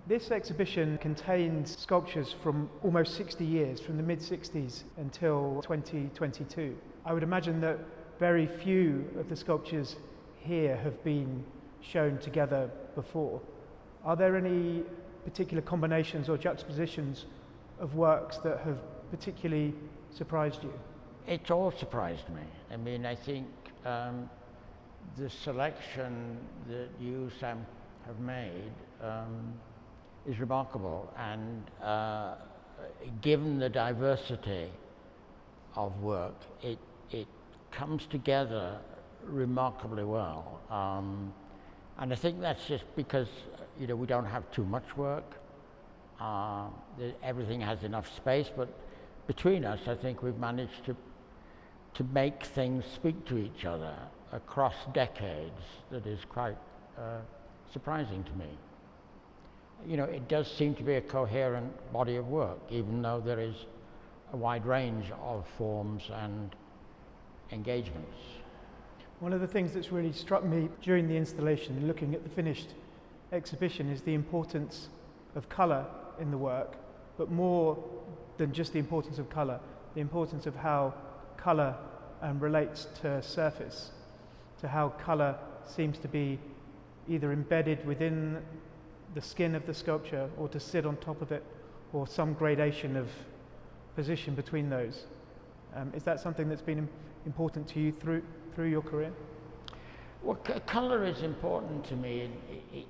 This exhibition contains sculptures from almost 60 years, from the mid-60s until 2022. I would imagine that very few of the sculptures here have been shown together before. Are there any particular combinations or juxtapositions of works that have particularly surprised you? It's all surprised me. I mean, I think the selection that you, Sam, have made is remarkable, and given the diversity of work, it comes together remarkably well. And I think that's just because we don't have too much work. Everything has enough space, but between us, I think we've managed to make things speak to each other across decades. That is quite surprising to me. It does seem to be a coherent body of work, even though there is a wide range of forms and engagements. One of the things that's really struck me during the installation and looking at the finished exhibition is the importance of colour in the work, but more than just the importance of colour, the importance of how colour relates to surface, to how colour seems to be either embedded within the skin of the sculpture or to sit on top of it, or some gradation of position between those. Is that something that's been important to you through your career? Well, colour is important to me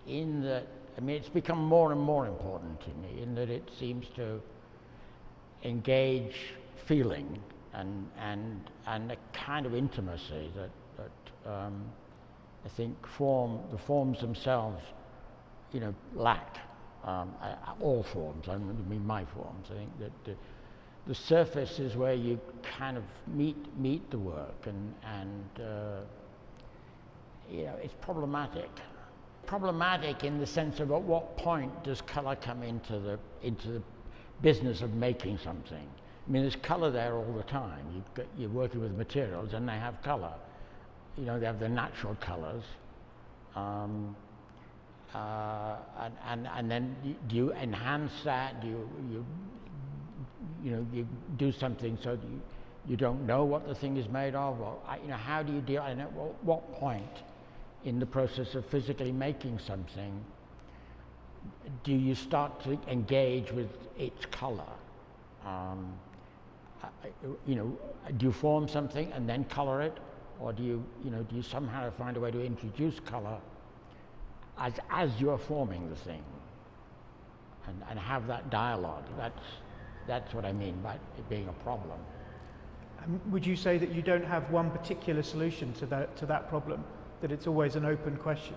in that, it's become more and more important to me in that it seems to engage feeling and a kind of intimacy that I think the forms themselves lack. All forms, I don't mean my forms. I think that the surface is where you kind of meet the work, and it's problematic. Problematic in the sense of at what point does colour come into the business of making something. I mean, there's colour there all the time. You're working with materials, and they have colour. They have the natural colours. And then do you enhance that? Do you do something so that you don't know what the thing is made of? Or how do you deal? And at what point in the process of physically making something do you start to engage with its color? Do you form something and then color it, or do you somehow find a way to introduce color as you are forming the thing, and have that dialogue? That's what I mean by it being a problem. Would you say that you don't have one particular solution to that problem? That it's always an open question?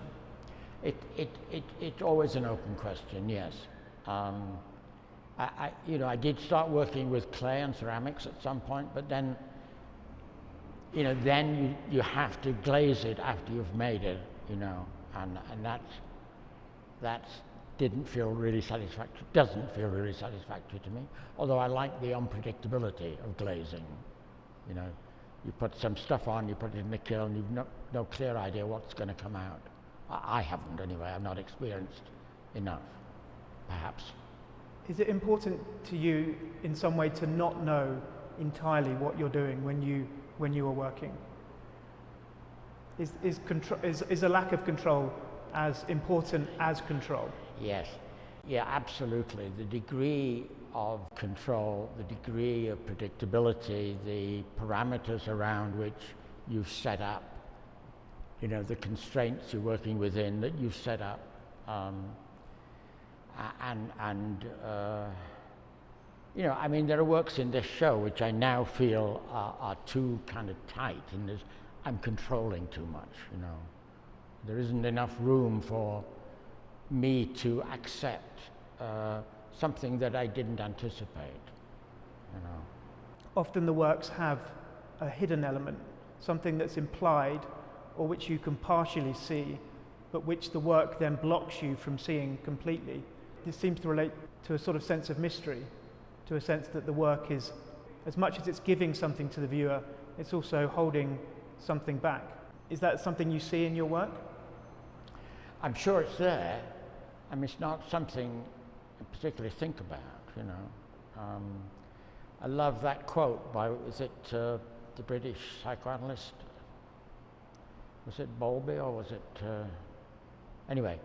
It's always an open question, yes. I did start working with clay and ceramics at some point, but then then you have to glaze it after you've made it, and that's didn't feel really satisfactory, doesn't feel really satisfactory to me, although I like the unpredictability of glazing. You put some stuff on, you put it in the kiln, you've no clear idea what's going to come out. I haven't anyway, I've not experienced enough, perhaps. Is it important to you in some way to not know entirely what you're doing when you are working? Is a lack of control as important as control? Yes, yeah, absolutely. The degree of control, the degree of predictability, the parameters around which you've set up, the constraints you're working within that you've set up, there are works in this show which I now feel are too kind of tight, and I'm controlling too much, There isn't enough room for me to accept something that I didn't anticipate, Often the works have a hidden element, something that's implied or which you can partially see, but which the work then blocks you from seeing completely. This seems to relate to a sort of sense of mystery, to a sense that the work is, as much as it's giving something to the viewer, it's also holding something back. Is that something you see in your work? I'm sure it's there. I mean, it's not something I particularly think about, you know. I love that quote by, is it the British psychoanalyst? Was it Bowlby or was it, anyway,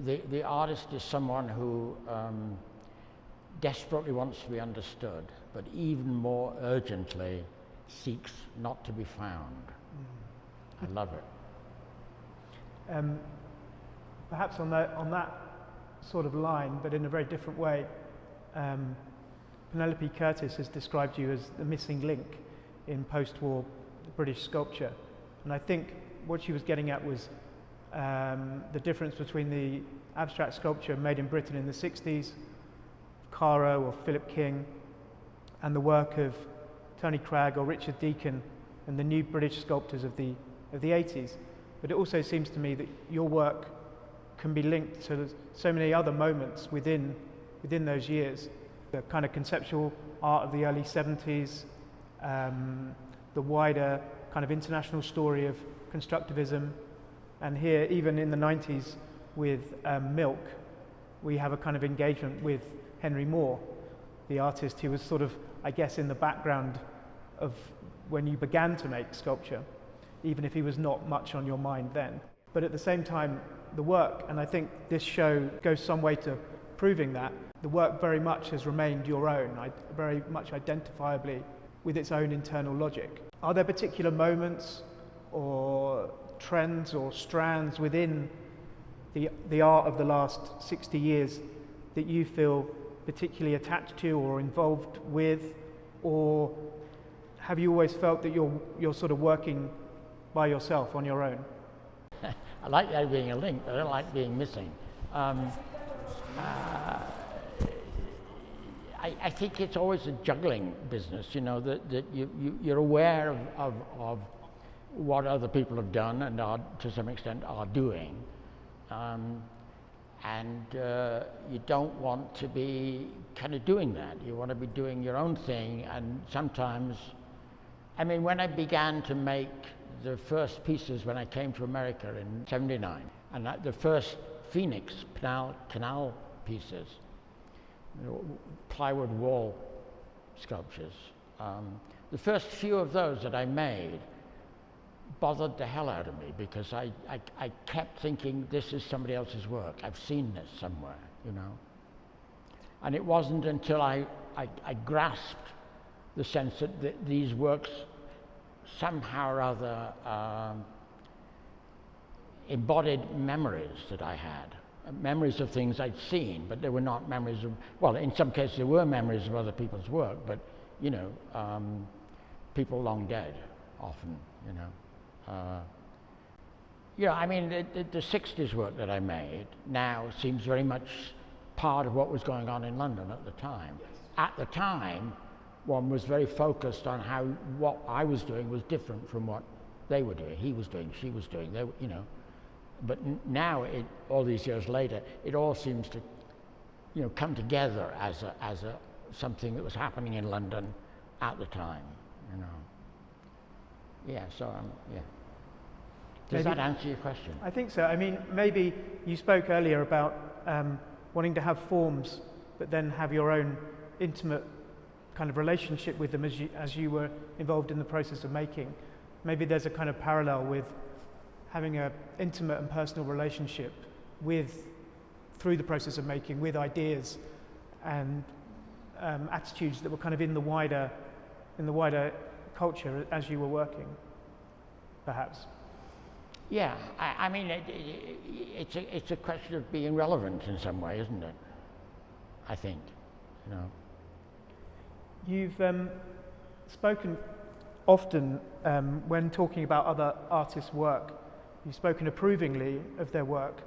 the artist is someone who desperately wants to be understood, but even more urgently seeks not to be found. I love it. Perhaps on that sort of line, but in a very different way, Penelope Curtis has described you as the missing link in post-war British sculpture. And I think what she was getting at was the difference between the abstract sculpture made in Britain in the 60s, Caro or Philip King, and the work of Tony Cragg or Richard Deacon and the new British sculptors of the 80s. But it also seems to me that your work can be linked to so many other moments within those years. The kind of conceptual art of the early 70s, the wider kind of international story of constructivism, and here, even in the 90s with Milk, we have a kind of engagement with Henry Moore, the artist who was sort of, I guess, in the background of when you began to make sculpture, even if he was not much on your mind then. But at the same time, the work, and I think this show goes some way to proving that, the work very much has remained your own, very much identifiably with its own internal logic. Are there particular moments or trends or strands within the art of the last 60 years that you feel particularly attached to or involved with, or have you always felt that you're sort of working by yourself on your own? I like that being a link, but I don't like being missing. I think it's always a juggling business, you know, that you're aware of what other people have done and are, to some extent, are doing. And you don't want to be kind of doing that. You want to be doing your own thing, and sometimes, I mean, when I began to make the first pieces when I came to America in '79, and the first Phoenix canal pieces, you know, plywood wall sculptures, the first few of those that I made bothered the hell out of me, because I kept thinking, this is somebody else's work. I've seen this somewhere, you know. And it wasn't until I grasped the sense that these works somehow or other embodied memories that I had. Memories of things I'd seen, but they were not memories of, well, in some cases there were memories of other people's work, but, you know, people long dead, often, you know. Yeah, I mean, the 60s work that I made now seems very much part of what was going on in London at the time. Yes. At the time, one was very focused on how what I was doing was different from what they were doing, he was doing, she was doing, they, you know. But now, all these years later, it all seems to, you know, come together as a something that was happening in London at the time, you know. Yeah, so yeah. Does that answer your question? I think so. I mean, maybe you spoke earlier about wanting to have forms, but then have your own intimate kind of relationship with them as you were involved in the process of making. Maybe there's a kind of parallel with having an intimate and personal relationship through the process of making, with ideas and attitudes that were kind of in the wider culture as you were working, perhaps. Yeah, I mean, it's a question of being relevant in some way, isn't it? I think, you know. You've spoken often when talking about other artists' work. You've spoken approvingly of their work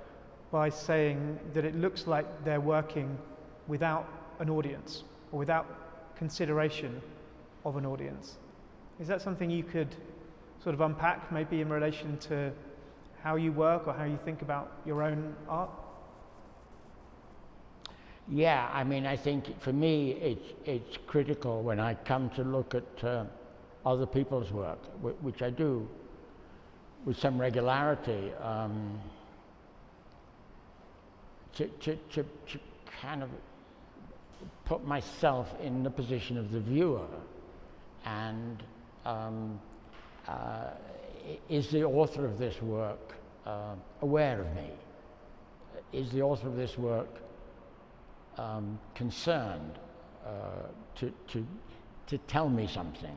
by saying that it looks like they're working without an audience or without consideration of an audience. Is that something you could sort of unpack, maybe in relation to how you work or how you think about your own art? Yeah, I mean, I think for me it's critical when I come to look at other people's work, which I do with some regularity, to kind of put myself in the position of the viewer, and is the author of this work aware of me? Is the author of this work concerned to tell me something?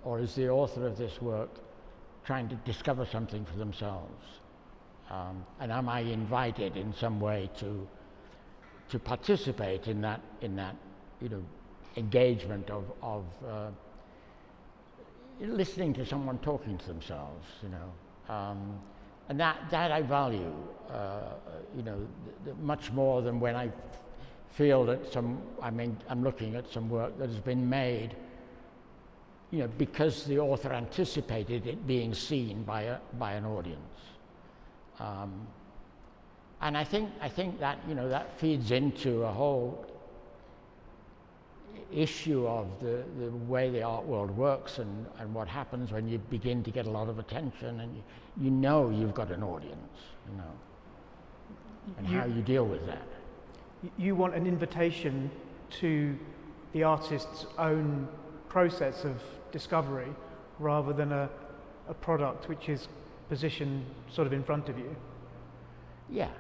Or is the author of this work trying to discover something for themselves? And am I invited in some way to participate in that engagement of listening to someone talking to themselves, and that I value, much more than when I feel that I'm looking at some work that has been made, because the author anticipated it being seen by an audience. And I think that that feeds into a whole issue of the way the art world works, and what happens when you begin to get a lot of attention and you've got an audience, and how you deal with that. You want an invitation to the artist's own process of discovery rather than a product which is positioned sort of in front of you. Yeah.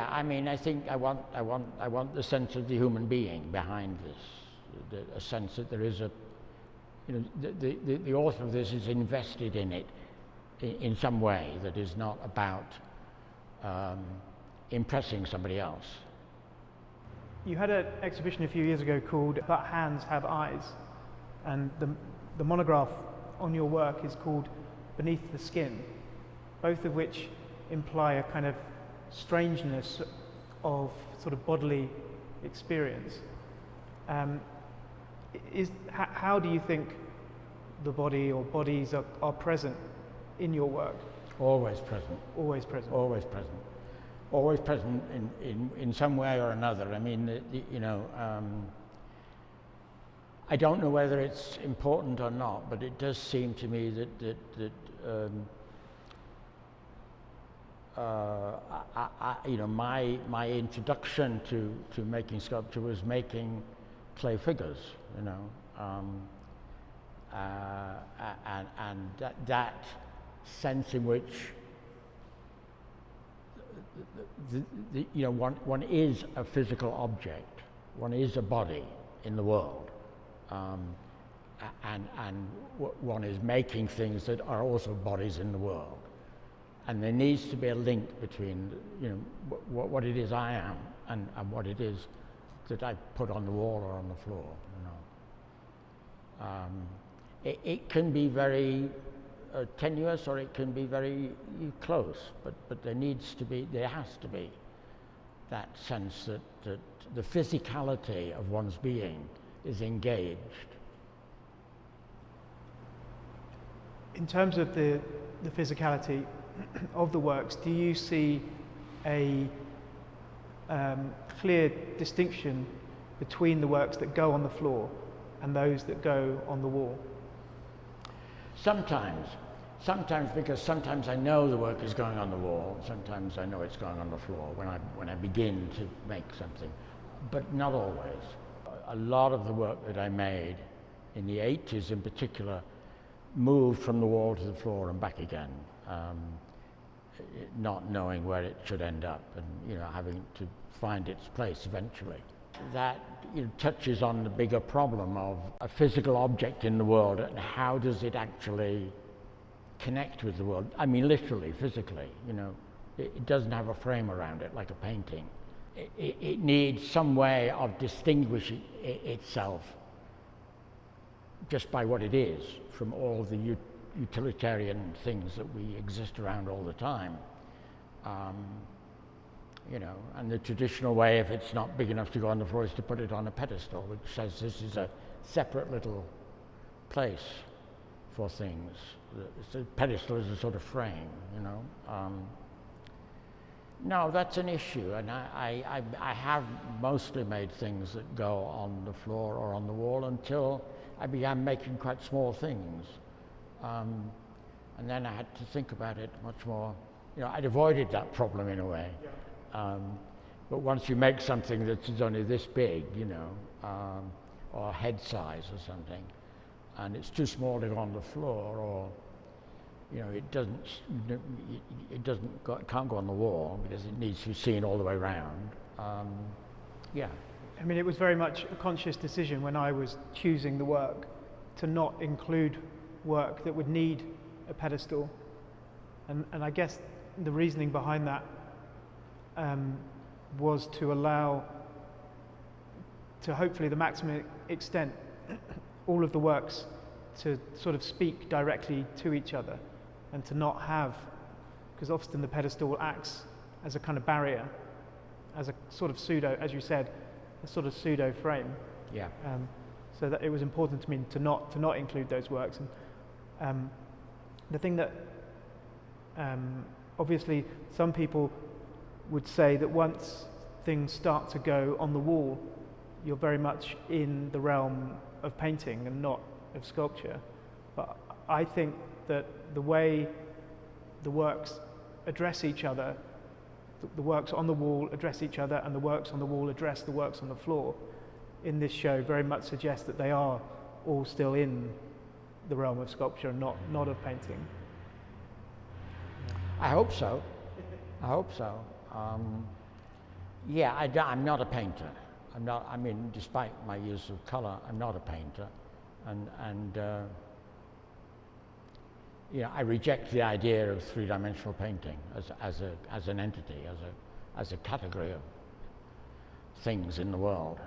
I mean, I think I want the sense of the human being behind this, a sense that there is the author of this is invested in it in some way that is not about impressing somebody else. You had an exhibition a few years ago called But Hands Have Eyes, and the monograph on your work is called Beneath the Skin, both of which imply a kind of strangeness of sort of bodily experience. How do you think the body or bodies are present in your work? Always present. Always present. Always present. Always present in some way or another. I mean, I don't know whether it's important or not, but it does seem to me that my introduction to making sculpture was making clay figures, and that sense in which one is a physical object, one is a body in the world, and one is making things that are also bodies in the world. And there needs to be a link between, what it is I am and what it is that I put on the wall or on the floor. It can be very tenuous, or it can be very close. But there has to be that sense that the physicality of one's being is engaged. In terms of the physicality of the works, do you see a clear distinction between the works that go on the floor and those that go on the wall? Sometimes, because sometimes I know the work is going on the wall, sometimes I know it's going on the floor when I begin to make something, but not always. A lot of the work that I made in the 80s in particular moved from the wall to the floor and back again, not knowing where it should end up, and having to find its place eventually. That touches on the bigger problem of a physical object in the world, and how does it actually connect with the world? I mean, literally, physically. It doesn't have a frame around it like a painting. It needs some way of distinguishing itself just by what it is from all the utilitarian things that we exist around all the time. And the traditional way, if it's not big enough to go on the floor, is to put it on a pedestal, which says this is a separate little place for things. The pedestal is a sort of frame, No, that's an issue, and I have mostly made things that go on the floor or on the wall until I began making quite small things. And then I had to think about it much more. You know, I'd avoided that problem in a way. Yeah. But once you make something that is only this big, you know, or head size or something, and it's too small to go on the floor, or you know, can't go on the wall because it needs to be seen all the way around. Yeah. I mean, it was very much a conscious decision when I was choosing the work to not include work that would need a pedestal, and I guess the reasoning behind that was to allow, to hopefully the maximum extent, all of the works to sort of speak directly to each other, and to not have, because often the pedestal acts as a kind of barrier, as a sort of pseudo, as you said, a sort of pseudo frame. Yeah. So that it was important to me to not include those works. And the thing that obviously some people would say that once things start to go on the wall, you're very much in the realm of painting and not of sculpture. But I think that the way the works address each other, the works on the wall address each other, and the works on the wall address the works on the floor, in this show very much suggests that they are all still in the realm of sculpture and not of painting. I hope so. I hope so. Yeah, I'm not a painter. I'm not. I mean, despite my use of color, I'm not a painter, and you know, I reject the idea of three-dimensional painting as an entity, as a category of things in the world.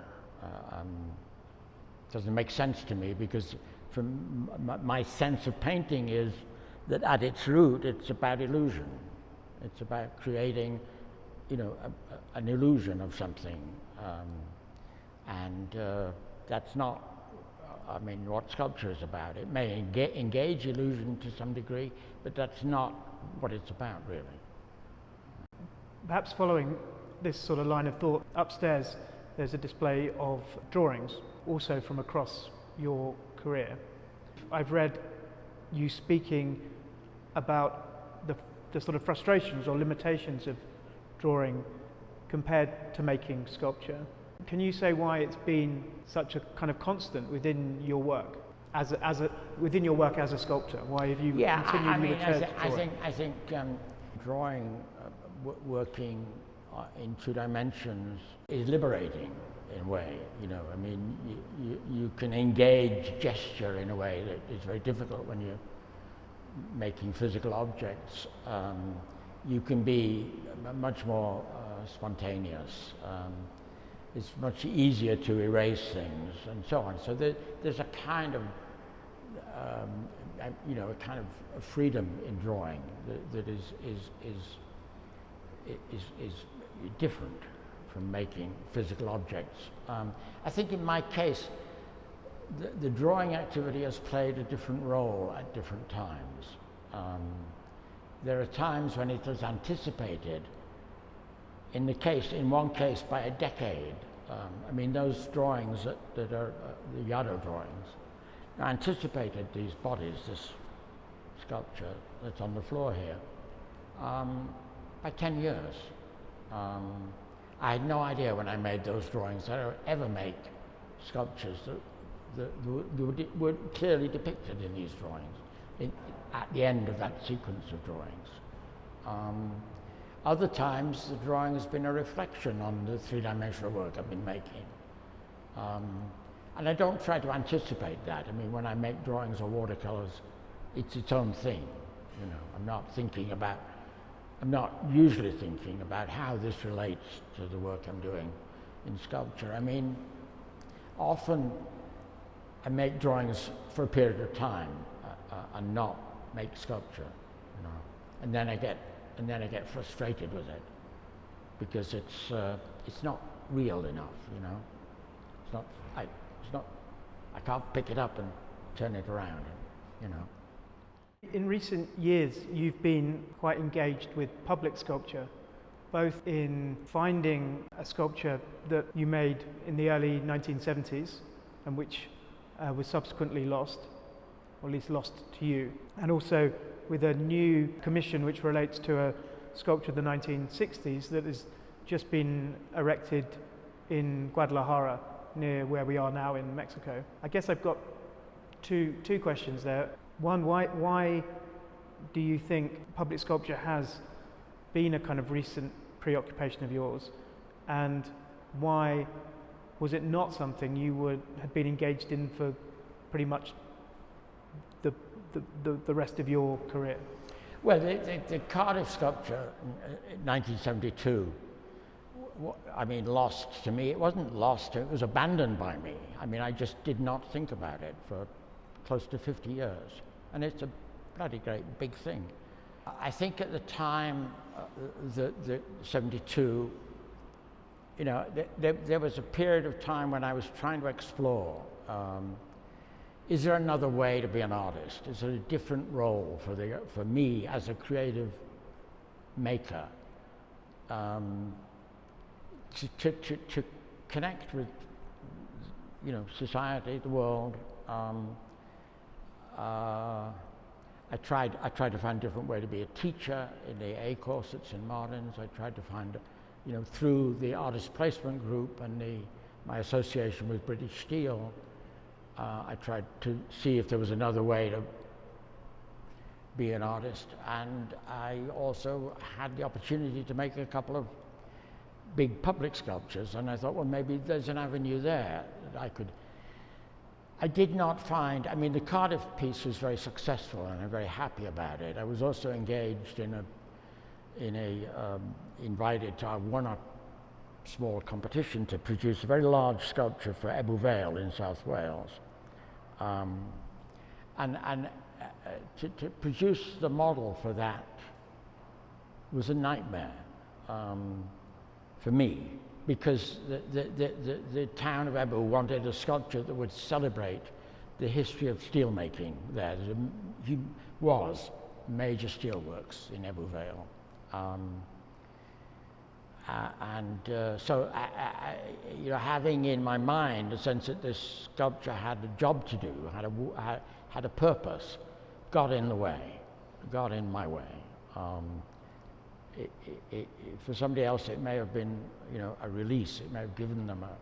Doesn't make sense to me, because from my sense of painting is that at its root it's about illusion. It's about creating, you know, an illusion of something, and that's not, I mean, what sculpture is about. It may engage illusion to some degree, but that's not what it's about, really. Perhaps following this sort of line of thought, upstairs there's a display of drawings, also from across your career. I've read you speaking about the sort of frustrations or limitations of drawing compared to making sculpture. Can you say why it's been such a kind of constant within your work as a sculptor? Why have you continually returned to drawing? I think drawing, working in two dimensions is liberating in a way. You know, I mean, you can engage gesture in a way that is very difficult when you're making physical objects. You can be much more spontaneous. It's much easier to erase things and so on. So there's a kind of, you know, a kind of freedom in drawing that is different from making physical objects. I think in my case, the drawing activity has played a different role at different times. There are times when it was anticipated, in one case by a decade. I mean, those drawings that are the Yaddo drawings anticipated these bodies, this sculpture that's on the floor here, by 10 years. I had no idea when I made those drawings that I would ever make sculptures that were clearly depicted in these drawings at the end of that sequence of drawings. Other times the drawing has been a reflection on the three-dimensional work I've been making. And I don't try to anticipate that. I mean, when I make drawings or watercolors, it's its own thing. You know, I'm not usually thinking about how this relates to the work I'm doing in sculpture. I mean, often I make drawings for a period of time and not make sculpture, you know. And then I get frustrated with it because it's not real enough, you know. I can't pick it up and turn it around, you know. In recent years, you've been quite engaged with public sculpture, both in finding a sculpture that you made in the early 1970s and which was subsequently lost, or at least lost to you, and also with a new commission which relates to a sculpture of the 1960s that has just been erected in Guadalajara, near where we are now in Mexico. I guess I've got two questions there. One, why do you think public sculpture has been a kind of recent preoccupation of yours, and why was it not something you had been engaged in for pretty much the rest of your career? Well, the Cardiff sculpture in 1972, I mean, lost to me. It wasn't lost, it was abandoned by me. I mean, I just did not think about it for close to 50 years. And it's a bloody great big thing. I think at the time, the 72, you know, there was a period of time when I was trying to explore, is there another way to be an artist? Is there a different role for me as a creative maker? To connect with, you know, society, the world. I tried to find a different way to be a teacher in the A course at St. Martin's. I tried to find, you know, through the artist placement group and my association with British Steel, I tried to see if there was another way to be an artist. And I also had the opportunity to make a couple of big public sculptures, and I thought, well, maybe there's an avenue there that I could. I did not find, I mean, the Cardiff piece was very successful and I'm very happy about it. I was also engaged invited to won a small competition to produce a very large sculpture for Ebbw Vale in South Wales. To produce the model for that was a nightmare for me, because the town of Ebbw wanted a sculpture that would celebrate the history of steelmaking there. There was major steelworks in Ebbw Vale. So, you know, having in my mind a sense that this sculpture had a job to do, had a purpose, got in my way. For somebody else, it may have been, you know, a release. It may have given them a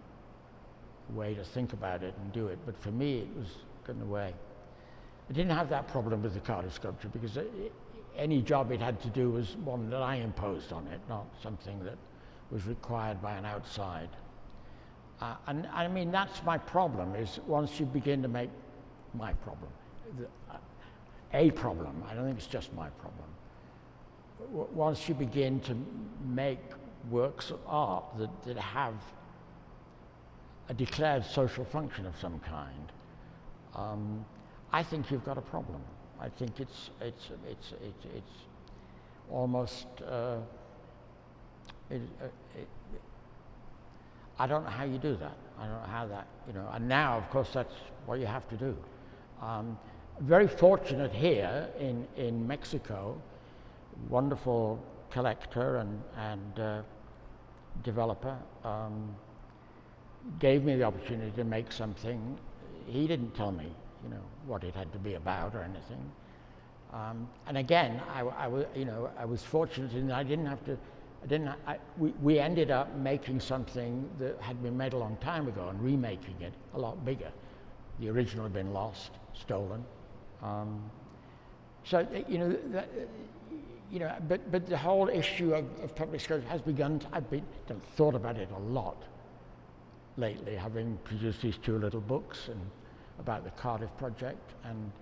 way to think about it and do it. But for me, it was gotten away. I didn't have that problem with the Cardiff sculpture, because any job it had to do was one that I imposed on it, not something that was required by an outside. And I mean, that's my problem, is once you begin to make my problem, a problem, I don't think it's just my problem. Once you begin to make works of art that have a declared social function of some kind, I think you've got a problem. I think it's almost. I don't know how you do that. I don't know how that, you know. And now, of course, that's what you have to do. Very fortunate here in Mexico. Wonderful collector and developer gave me the opportunity to make something. He didn't tell me, you know, what it had to be about or anything. And again, I was fortunate in that I didn't have to. We ended up making something that had been made a long time ago and remaking it a lot bigger. The original had been lost, stolen. So but the whole issue of public sculpture has begun. I've thought about it a lot lately, having produced these two little books and about the Cardiff project, and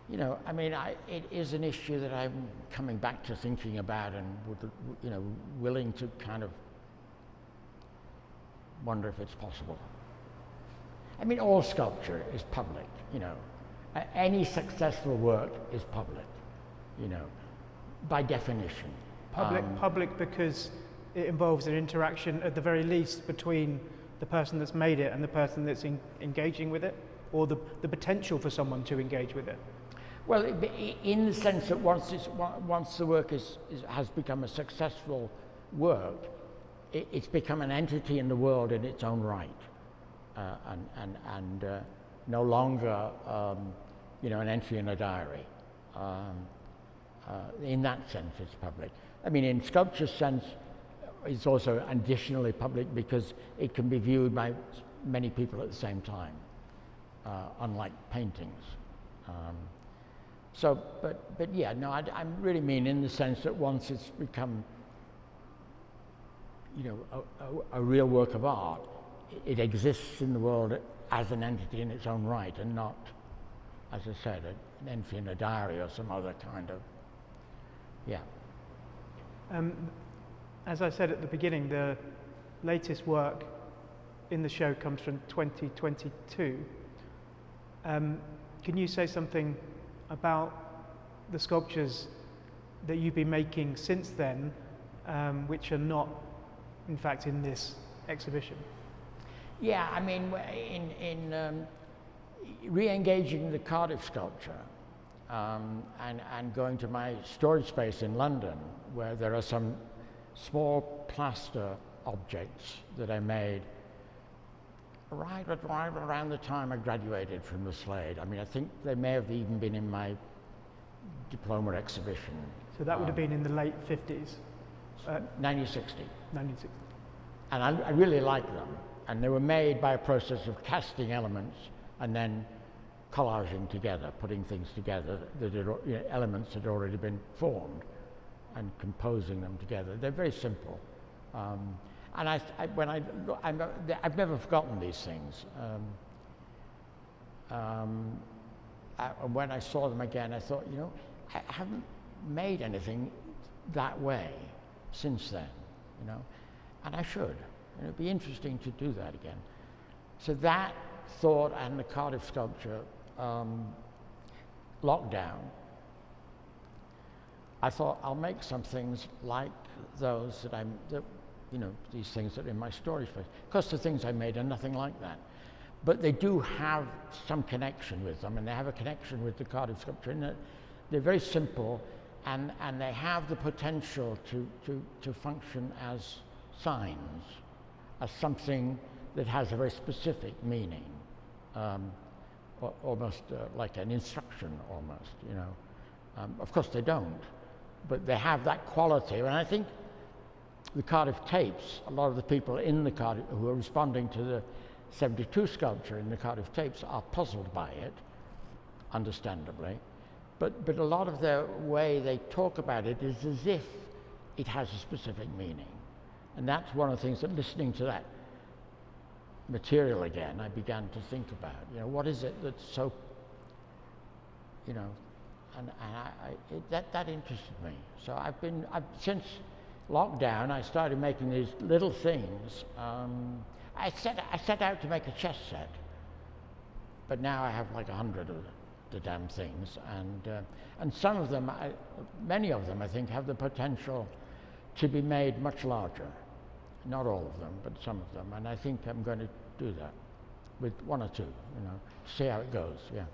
you know, I mean, it is an issue that I'm coming back to thinking about, and would, you know, willing to kind of wonder if it's possible. I mean, all sculpture is public, you know. Any successful work is public, you know, by definition. Public because it involves an interaction at the very least between the person that's made it and the person that's engaging with it, or the potential for someone to engage with it. Well, in the sense that once the work has become a successful work, it's become an entity in the world in its own right, and no longer, you know, an entry in a diary. in that sense, it's public. I mean, in sculpture's sense, it's also additionally public because it can be viewed by many people at the same time, unlike paintings. But yeah, no, I really mean in the sense that once it's become, you know, a real work of art, it exists in the world as an entity in its own right, and not, as I said, an entry in a diary or some other kind of, yeah. As I said at the beginning, the latest work in the show comes from 2022. Can you say something about the sculptures that you've been making since then, which are not, in fact, in this exhibition? Yeah, I mean, in re-engaging the Cardiff sculpture and going to my storage space in London, where there are some small plaster objects that I made right around the time I graduated from the Slade. I mean, I think they may have even been in my diploma exhibition. So that would have been in the late 50s? 1960. 1960. And I really like them. And they were made by a process of casting elements and then collaging together, putting things together, that had, you know, elements had already been formed, and composing them together. They're very simple. And I've never forgotten these things. When I saw them again, I thought, you know, I haven't made anything that way since then, you know, and I should. And it'd be interesting to do that again. So that thought and the Cardiff sculpture, lockdown, I thought I'll make some things like those that you know, these things that are in my storage space. Of course, the things I made are nothing like that, but they do have some connection with them, and they have a connection with the Cardiff sculpture in that they're very simple, and they have the potential to function as signs, as something that has a very specific meaning, almost like an instruction, almost, you know. Of course, they don't, but they have that quality, and I think the Cardiff tapes, a lot of the people in the Cardiff who are responding to the 72 sculpture in the Cardiff tapes are puzzled by it, understandably, but a lot of the way they talk about it is as if it has a specific meaning. And that's one of the things that, listening to that material again, I began to think about, you know, what is it that's so, you know, and that interested me. So I've since lockdown, I started making these little things. I set out to make a chess set, but now I have like 100 of the damn things, and some of them, many of them, I think, have the potential to be made much larger. Not all of them, but some of them, and I think I'm going to do that with one or two, you know, see how it goes. Yeah.